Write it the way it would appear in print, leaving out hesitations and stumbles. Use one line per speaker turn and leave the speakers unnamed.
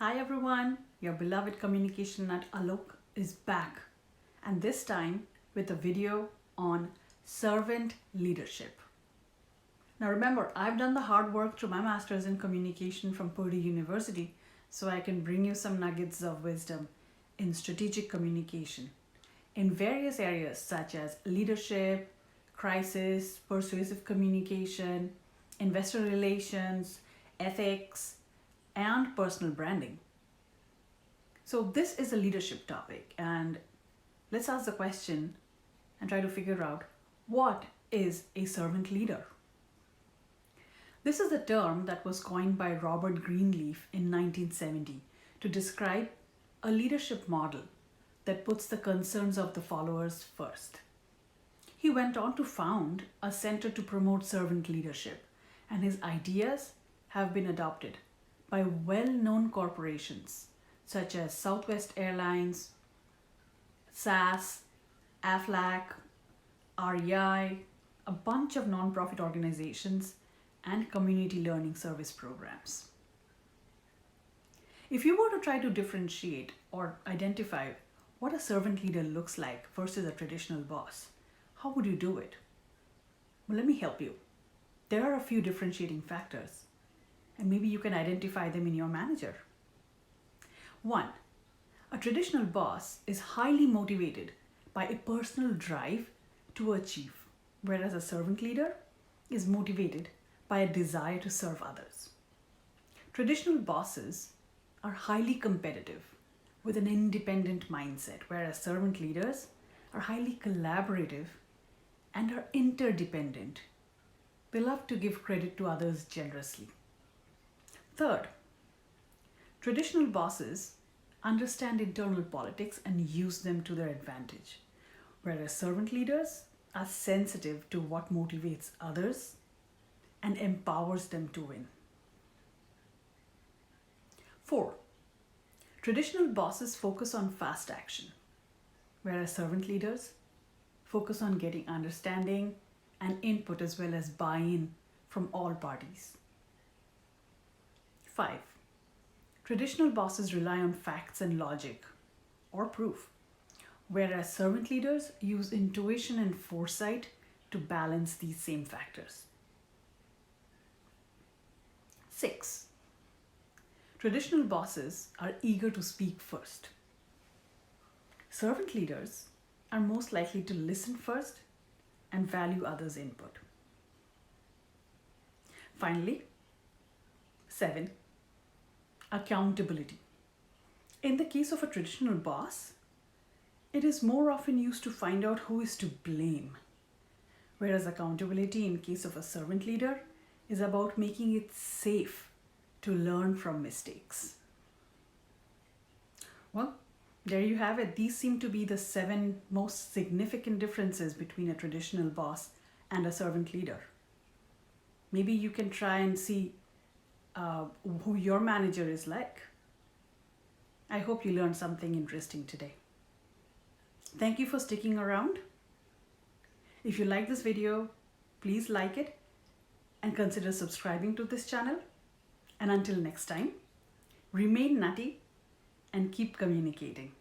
Hi everyone, your beloved communication nut Alok is back, and this time with a video on servant leadership. Now remember, I've done the hard work through my master's in communication from Purdue University, so I can bring you some nuggets of wisdom in strategic communication in various areas such as leadership, crisis, persuasive communication, investor relations, ethics, and personal branding. So this is a leadership topic, and let's ask the question and try to figure out, what is a servant leader? This is a term that was coined by Robert Greenleaf in 1970 to describe a leadership model that puts the concerns of the followers first. He went on to found a center to promote servant leadership, and his ideas have been adopted by well-known corporations such as Southwest Airlines, SAS, AFLAC, REI, a bunch of nonprofit organizations, and community learning service programs. If you were to try to differentiate or identify what a servant leader looks like versus a traditional boss, how would you do it? Well, let me help you. There are a few differentiating factors, and maybe you can identify them in your manager. 1. A traditional boss is highly motivated by a personal drive to achieve, whereas a servant leader is motivated by a desire to serve others. Traditional bosses are highly competitive with an independent mindset, whereas servant leaders are highly collaborative and are interdependent. They love to give credit to others generously. Third, traditional bosses understand internal politics and use them to their advantage, whereas servant leaders are sensitive to what motivates others and empowers them to win. 4. Traditional bosses focus on fast action, whereas servant leaders focus on getting understanding and input as well as buy-in from all parties. 5. Traditional bosses rely on facts and logic or proof, whereas servant leaders use intuition and foresight to balance these same factors. 6. Traditional bosses are eager to speak first. Servant leaders are most likely to listen first and value others' input. Finally, 7. Accountability. In the case of a traditional boss, it is more often used to find out who is to blame, whereas accountability in case of a servant leader is about making it safe to learn from mistakes. Well, there you have it. These seem to be the 7 most significant differences between a traditional boss and a servant leader. Maybe you can try and see who your manager is like. I hope you learned something interesting today. Thank you for sticking around. If you like this video, please like it and consider subscribing to this channel. And until next time, remain nutty and keep communicating.